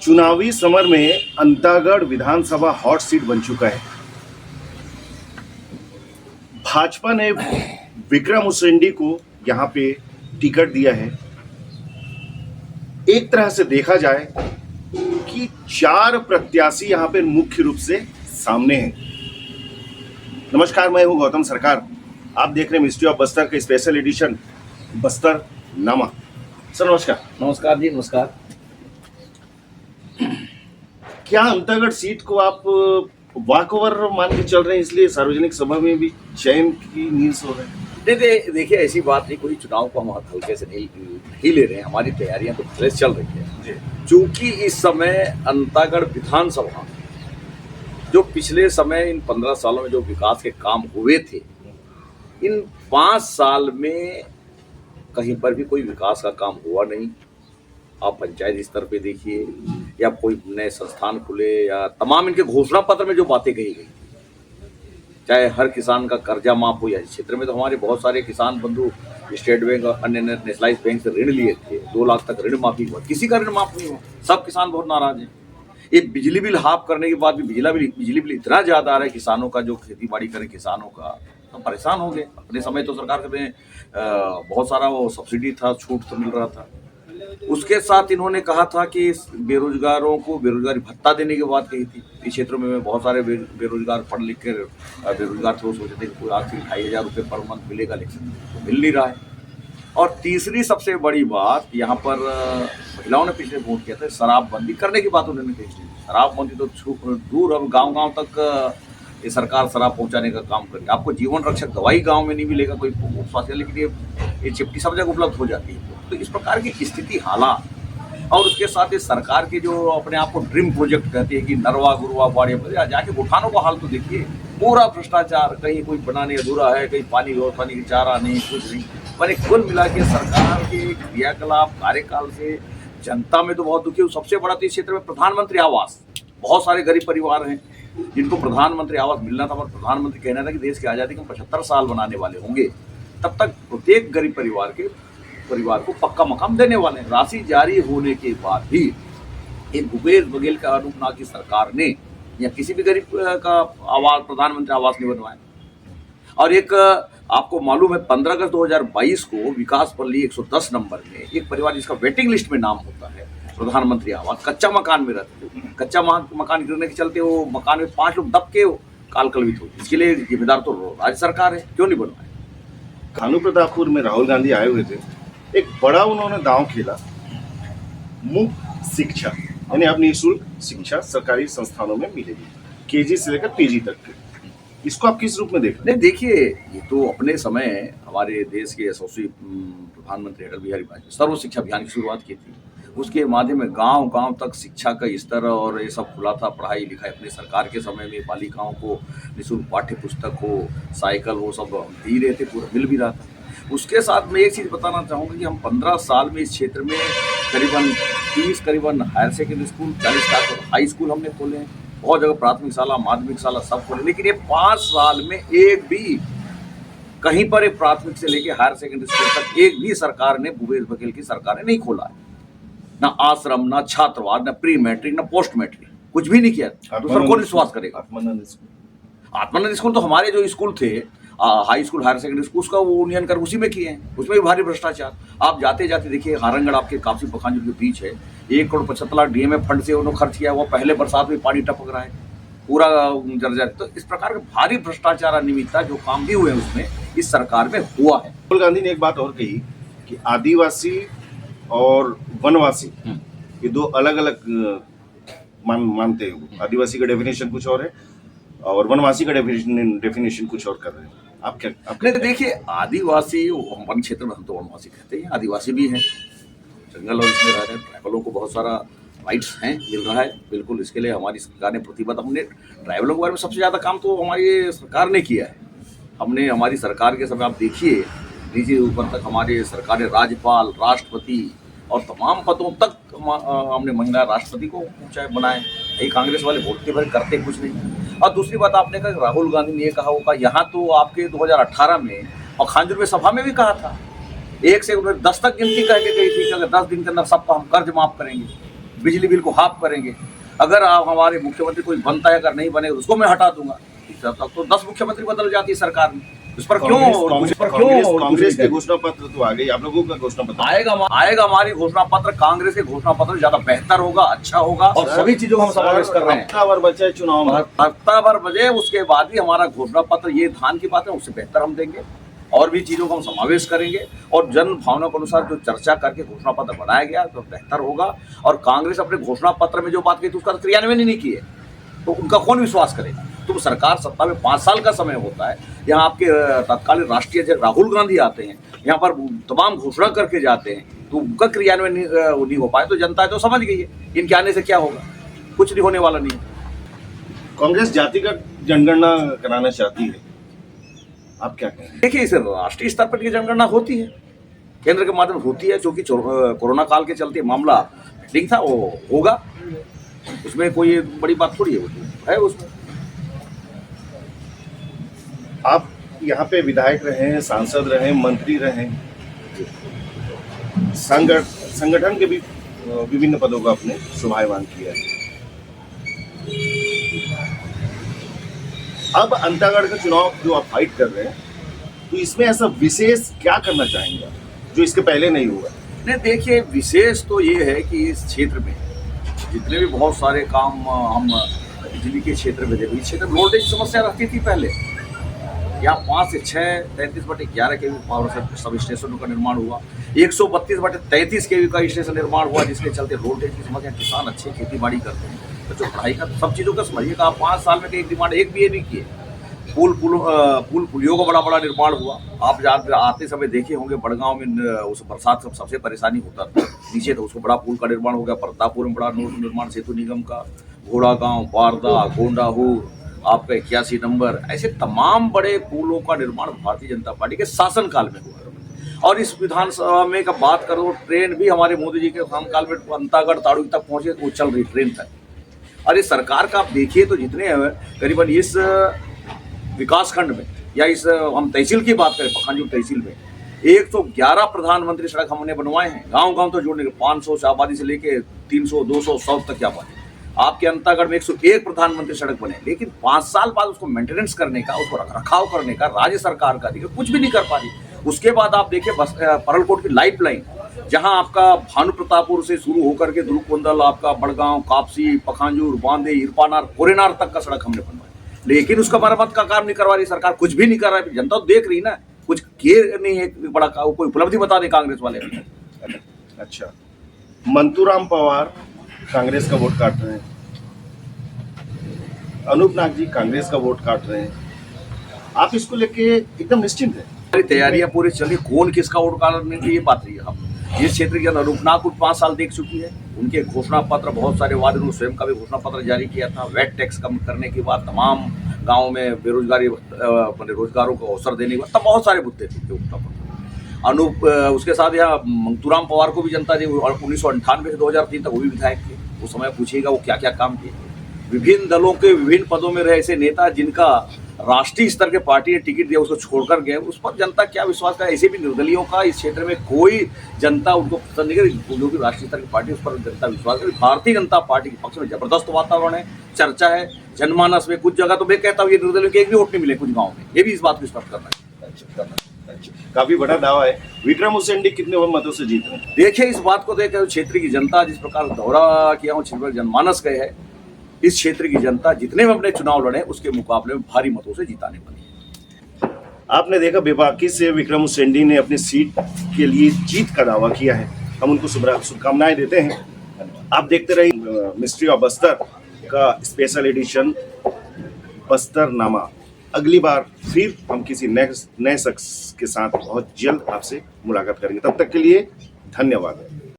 चुनावी समर में अंतागढ़ विधानसभा hot seat बन चुका है। भाजपा ने विक्रम उसेंडी को यहां पे टिकट दिया है। एक तरह से देखा जाए कि 4 प्रत्याशी यहां पे मुख्य रूप से सामने हैं। नमस्कार, मैं हूं गौतम सरकार। आप देख रहे हैं मिस्ट्री ऑफ बस्तर का स्पेशल एडिशन बस्तर नामा। सर नमस्कार। नमस्कार जी, नमस्कार। क्या अंतागढ़ सीट को आप वॉक ओवर मान के चल रहे हैं, इसलिए सार्वजनिक सभा में भी चयन की नींद सो रहे हैं? देखिए ऐसी बात नहीं, कोई चुनाव को हम हल्के से नहीं ले रहे हैं। हमारी तैयारियां तो पहले से चल रही है। चूंकि इस समय अंतागढ़ विधानसभा जो पिछले समय इन 15 सालों में जो विकास के काम हुए थे, इन 5 साल में कहीं पर भी कोई विकास का काम हुआ नहीं। आप पंचायत स्तर पे देखिए या कोई नए संस्थान खुले या तमाम इनके घोषणा पत्र में जो बातें कही गई, चाहे हर किसान का कर्जा माफ हो, या इस क्षेत्र में तो हमारे बहुत सारे किसान बंधु स्टेट बैंक और अन्य नेशनलाइज बैंक से ऋण लिए थे। 2 लाख तक ऋण माफी हुआ, किसी का ऋण माफ नहीं हुआ। सब किसान बहुत नाराज हैं। ये बिजली बिल हाफ करने के बाद भी बिजली बिल इतना ज़्यादा आ रहा है किसानों का, जो खेती बाड़ी करे किसानों का, तो परेशान हो गए। अपने समय तो सरकार में बहुत सारा वो सब्सिडी था, छूट तो मिल रहा था। उसके साथ इन्होंने कहा था कि बेरोजगारों को बेरोजगारी भत्ता देने की बात कही थी। इस क्षेत्र में बहुत सारे बेरोजगार पढ़ लिख कर बेरोजगार थे, वो सोचते थे कि कोई आखिर 2,500 रुपये पर मंथ मिलेगा, लेकिन तो मिल नहीं रहा है। और तीसरी सबसे बड़ी बात, यहाँ पर महिलाओं ने पिछले वोट किया था, शराबबंदी करने की बात उन्होंने कही थी। शराबबंदी तो दूर, अब गाँव तक ये सरकार शराब पहुंचाने का काम करेगी। आपको जीवन रक्षक दवाई गांव में नहीं मिलेगा, कोई स्वास्थ्य, लेकिन ये चिपटी सब जगह उपलब्ध हो जाती है। तो इस प्रकार की स्थिति हालात, और उसके साथ ये सरकार के जो अपने आप को ड्रीम प्रोजेक्ट कहते हैं कि नरवा गुरुआ बाड़िया, जाके गोठानों का हाल तो देखिए। पूरा भ्रष्टाचार, कहीं कोई बनाने अधूरा है, कहीं पानी की चारा नहीं, कुछ नहीं। पर कुल मिला के सरकार के क्रियाकलाप कार्यकाल से जनता में तो बहुत दुखी है। सबसे बड़ा तो इस क्षेत्र में प्रधानमंत्री आवास, बहुत सारे गरीब परिवार हैं जिनको प्रधानमंत्री आवास मिलना था, पर प्रधानमंत्री कहना था कि देश की आज़ादी के 75 साल बनाने वाले होंगे, तब तक प्रत्येक गरीब परिवार को पक्का मकान देने वाले हैं। राशि जारी होने के बाद भी एक भूपेश बघेल का अनुपना की सरकार ने या किसी भी गरीब का आवास, प्रधानमंत्री आवास नहीं बनवाया। और एक आपको मालूम है 15 अगस्त 2022 को विकास पल्ली 110 नंबर में एक परिवार जिसका वेटिंग लिस्ट में नाम होता है, प्रधानमंत्री आवास, कच्चा मकान में रहते थे। कच्चा मकान गिरने के चलते वो मकान में 5 लोग दब के काल कलवित हो। इसके लिए जिम्मेदार तो राज्य सरकार है, क्यों नहीं बनवाए? खानू प्रतापपुर में राहुल गांधी आए हुए थे। एक बड़ा उन्होंने दांव खेला, मुफ्त शिक्षा, यानी अब निःशुल्क शिक्षा सरकारी संस्थानों में मिलेगी, केजी से लेकर पीजी तक के। इसको आप किस रूप में देख रहे हैं? नहीं, देखिए, ये तो अपने समय हमारे देश के यशस्वी प्रधानमंत्री अटल बिहारी वाजपेयी सर्व शिक्षा अभियान की शुरुआत की थी। उसके माध्यम में गांव तक शिक्षा का स्तर और ये सब खुला था। पढ़ाई लिखाई अपने सरकार के समय में बालिकाओं को निःशुल्क पाठ्य पुस्तक हो, साइकिल हो, सब दे रहे थे, पूरा मिल भी रहा था। उसके साथ मैं एक चीज़ बताना चाहूँगा कि हम 15 साल में इस क्षेत्र में करीबन 30 हायर सेकेंडरी स्कूल, 40 और हाई स्कूल हमने खोले हैं। बहुत जगह प्राथमिक शाला, माध्यमिक शाला सब खोले, लेकिन ये 5 साल में एक भी कहीं पर एक प्राथमिक से लेके हायर सेकेंडरी स्कूल तक एक भी सरकार ने, भूपेश बघेल की सरकार ने नहीं खोला है। ना आश्रम, ना छात्रावास, ना प्री मैट्रिक, ना पोस्ट मैट्रिक, कुछ भी नहीं किया। दूसरा कौन विश्वास करेगा? आत्मानंद स्कूल तो हमारे जो स्कूल थे, high school, higher secondary school, उसका वो यूनियन कर उसी में किए हैं। उसमें भी भारी भ्रष्टाचार। आप जाते जाते देखिए, हारंगढ़ आपके काफी पखांजूर के बीच है, 1 करोड़ 75 लाख डीएमएफ फंड से उन्होंने खर्च किया। वो पहले बरसात में पानी टपक रहा है, पूरा जर्जर। तो इस प्रकार के भारी भ्रष्टाचार, अनियमितता जो काम भी हुए हैं उसमें इस सरकार में हुआ है। राहुल गांधी ने एक बात और कही कि आदिवासी और वनवासी ये 2 अलग अलग मानते हैं। आदिवासी का डेफिनेशन कुछ और है और वनवासी का डेफिनेशन कुछ और कर रहे हैं। आप क्या देखिए, आदिवासी वन क्षेत्र में हम तो वनवासी कहते हैं, आदिवासी भी हैं, जंगल और इसमें रह रहे हैं। ट्राइबलों को बहुत सारा राइट्स हैं, मिल रहा है, बिल्कुल। इसके लिए हमारी सरकार ने प्रतिबद्ध। हमने ट्राइबलों के बारे में सबसे ज़्यादा काम तो हमारी सरकार ने किया है। हमने हमारी सरकार के समय आप देखिए, नीचे ऊपर तक हमारे सरकार ने राज्यपाल, राष्ट्रपति और तमाम पदों तक हमने महिला राष्ट्रपति को ऊंचाई बनाए। यही कांग्रेस वाले बोलते भर करते कुछ नहीं। और दूसरी बात आपने कहा, राहुल गांधी ने ये कहा होगा, यहाँ तो आपके 2018 में और खांजूर में सभा में भी कहा था, 1 से 10 तक गिनती कह के गई थी कि अगर 10 दिन के अंदर सबका हम कर्ज माफ करेंगे। बिजली बिल को हाफ करेंगे। अगर आप हमारे मुख्यमंत्री कोई बनता है, अगर नहीं बने उसको मैं हटा दूंगा। इस तक तो 10 मुख्यमंत्री बदल जाती है सरकार में। उस पर क्यों कांग्रेस के घोषणा पत्र तो आ गई, आप लोगों का घोषणा पत्र आएगा हमारी घोषणा पत्र, कांग्रेस के घोषणा पत्र ज्यादा बेहतर होगा, अच्छा होगा और सभी चीजों को हम समावेश कर रहे हैं। हफ्ता भर बचा है चुनाव में, हफ्ता भर बजे, उसके बाद ही हमारा घोषणा पत्र, ये धान की बात है, उससे बेहतर हम देंगे और भी चीजों को हम समावेश करेंगे और जन भावना के अनुसार जो चर्चा करके घोषणा पत्र बनाया गया तो बेहतर होगा। और कांग्रेस अपने घोषणा पत्र में जो बात की थी उसका क्रियान्वयन ही नहीं किए तो उनका कौन विश्वास करेगा। तुम सरकार सत्ता में 5 साल का समय होता है, यहाँ आपके तत्कालीन राष्ट्रीय अध्यक्ष राहुल गांधी आते हैं, यहाँ पर तमाम घोषणा करके जाते हैं, तो उनका क्रियान्वयन नहीं हो पाए तो जनता तो समझ गई है इनके आने से क्या होगा, कुछ नहीं होने वाला नहीं। कांग्रेस जातिगत जनगणना कराना चाहती है, आप क्या कहें? देखिए, इसे राष्ट्रीय स्तर पर की जनगणना होती है, केंद्र के माध्यम होती है, क्योंकि कोरोना काल के चलते मामला पेंडिंग था, वो होगा, उसमें कोई बड़ी बात थोड़ी है उसमें। आप यहाँ पे विधायक रहे, सांसद रहे, मंत्री रहे, संगठन के भी विभिन्न पदों का आपने शोभायमान किया है। अब अंतागढ़ का चुनाव जो आप फाइट कर रहे हैं, तो इसमें ऐसा विशेष क्या करना चाहेंगे जो इसके पहले नहीं हुआ? नहीं, देखिए, विशेष तो ये है कि इस क्षेत्र में जितने भी बहुत सारे काम हम बिजली के क्षेत्र में देखो, इस क्षेत्र में वोल्टेज की समस्या रहती थी पहले। यहाँ 5 से 6 33/11 के पावर सब स्टेशनों का निर्माण हुआ, 132/33 के का स्टेशन निर्माण हुआ, जिसके चलते वोल्टेज की समस्या, किसान अच्छी खेती बाड़ी करते हैं, बच्चों पढ़ाई का सब चीज़ों का समझिएगा आप 5 साल में कई डिमांड एक भी ये नहीं किए। पुलियों का बड़ा बड़ा निर्माण हुआ। आप आते समय देखे होंगे बड़गांव में उस बरसात का सबसे परेशानी होता था, नीचे तो उसको बड़ा पुल का निर्माण हो गया, प्रतापपुर में बड़ा निर्माण सेतु निगम का, घोड़ा गांव, बारदा, गोंडाहूर, आपका 81 नंबर, ऐसे तमाम बड़े पुलों का निर्माण भारतीय जनता पार्टी के शासनकाल में हुआ। और इस विधानसभा में का बात करो, ट्रेन भी हमारे मोदी जी के शासनकाल में अंतागढ़ ताड़ू तक पहुंचे, वो चल रही ट्रेन तक। और इस सरकार का आप देखिए तो जितने करीबन इस विकास खंड में या इस हम तहसील की बात करें, पखांजूर तहसील में 111 प्रधानमंत्री सड़क हमने बनवाए हैं, गांव-गांव तो जोड़ने के 500 से आबादी से लेके 300, 200, 100 तक की आबादी। आपके अंतागढ़ में 101 प्रधानमंत्री सड़क बने, लेकिन 5 साल बाद उसको मेंटेनेंस करने का, उसको रखरखाव करने का राज्य सरकार का अधिकार कुछ भी नहीं कर पा रही। उसके बाद आप देखिए परलकोट की लाइफ लाइन, जहां आपका भानु प्रतापपुर से शुरू होकर के दुर्गकोंदल, आपका बड़गांव, कापसी, पखांजूर, बांदे, इरपानार, कोरेनार तक का सड़क हमने बनवाया, लेकिन उसका मरम्मत का काम नहीं करवा रही सरकार, कुछ भी नहीं कर रहा है। जनता तो देख रही ना, कुछ किए नहीं है, बड़ा कोई उपलब्धि बता दे कांग्रेस वाले। अच्छा, मंतूराम पवार कांग्रेस का वोट काट रहे हैं, अनूप नाग जी कांग्रेस का वोट काट रहे हैं, आप इसको लेके एकदम निश्चिंत हैं? हमारी तैयारियां पूरी चली, कौन किसका वोट काटने की ये बात नहीं है। हम इस क्षेत्र के अंदर अनूप नाग को 5 साल देख चुकी है, उनके घोषणा पत्र बहुत सारे वादे, उन्होंने स्वयं का भी घोषणा पत्र जारी किया था। वैट टैक्स कम करने के बाद तमाम गाँव में बेरोजगारी रोजगारों को अवसर देने के बाद, तब बहुत सारे मुद्दे थे घोषणा पत्र। अनूप उसके साथ यहाँ मंतूराम पवार को भी जनता दी, 1998 से 2003 तक वो भी विधायक थे। उस समय पूछिएगा वो क्या क्या काम किए। विभिन्न दलों के विभिन्न पदों में रहे ऐसे नेता जिनका राष्ट्रीय स्तर के पार्टी ने टिकट दिया, उसको छोड़कर गए, उस पर जनता क्या विश्वास करे। ऐसे भी निर्दलियों का इस क्षेत्र में कोई जनता उनको पसंद नहीं करी, जो कि राष्ट्रीय स्तर की पार्टी उस पर जनता विश्वास करे। भारतीय जनता पार्टी के पक्ष में जबरदस्त वातावरण है, चर्चा है जनमानस में। कुछ जगह तो मैं कहता हूँ ये निर्दलियों के एक भी वोट नहीं मिले कुछ गाँव में, ये भी इस बात को स्पष्ट करना है। काफी बड़ा दावा है। विक्रम उसेंडी कितने मतों से जीत रहे हैं? देखिए, इस बात को देखकर क्षेत्र की जनता जिस प्रकार दौरा किया हूँ, जनमानस गए है, इस क्षेत्र की जनता जितने में अपने चुनाव लड़े उसके मुकाबले में भारी मतों से जिताने वाली है। आपने देखा बेबाकी से विक्रम उसेंडी ने अपनी सीट के लिए जीत का दावा किया है, हम उनको शुभकामनाएं देते हैं। आप देखते रहिए मिस्ट्री ऑफ बस्तर का स्पेशल एडिशन बस्तरनामा। अगली बार फिर हम किसी नए शख्स के साथ बहुत जल्द आपसे मुलाकात करेंगे, तब तक के लिए धन्यवाद।